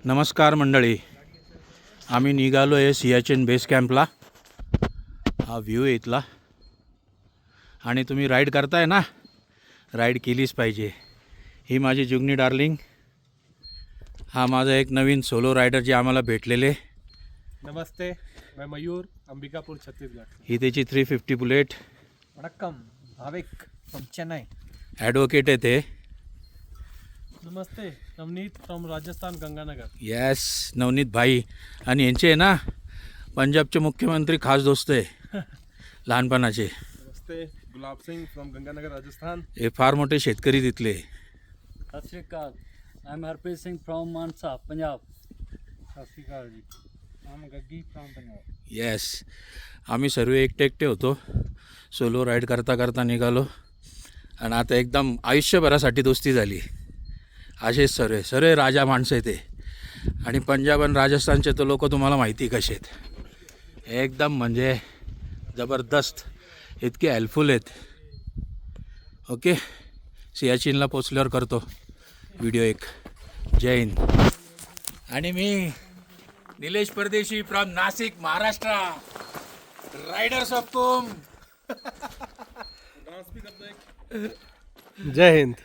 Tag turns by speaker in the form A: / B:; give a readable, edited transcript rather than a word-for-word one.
A: नमस्कार मंडळी, आम्ही निघालो आहे सियाचीन बेस कॅम्पला. हा व्ह्यू आहे इथला. आणि तुम्ही राईड करताय ना, राईड केलीच पाहिजे. ही माझी जुगनी डार्लिंग. हा माझा एक नवीन सोलो रायडर जे आम्हाला भेटलेले.
B: नमस्ते, मैं मयूर, अंबिकापुर छत्तीसगढ़.
A: ही त्याची 350 बुलेट.
B: वणक्कम, भाविक फ्रॉम चेन्नई.
A: ॲडव्होकेट आहे ते.
B: नमस्ते, नवनीत फ्रॉम राजस्थान गंगानगर.
A: यस, नवनीत भाई. आणि यांचे आहे ना पंजाबचे मुख्यमंत्री खास दोस्त आहे लहानपणाचे.
B: नमस्ते, गुलाब सिंह फ्रॉम गंगानगर राजस्थान.
A: हे फार मोठे शेतकरी तिथले.
C: सत श्री अकाल, I am Harpreet Singh from Mansa, Punjab.
B: सत श्री अकाल जी, I am Gaggi from Punjab.
A: Yes, आम्ही सर्व एकटे होतो. सोलो राईड करता करता निघालो आणि आता एकदम आयुष्यभरासाठी दोस्ती झाली. असेच सर्व राजा माणसं आहे ते. आणि पंजाब आणि राजस्थानचे तर लोक तुम्हाला माहिती कसे आहेत, एकदम म्हणजे जबरदस्त, इतके हेल्पफुल आहेत. ओके, सियाचीनला पोचल्यावर करतो व्हिडिओ एक. जय हिंद. आणि मी निलेश परदेशी from Nashik, Maharashtra. Riders of तुम.
B: जय हिंद.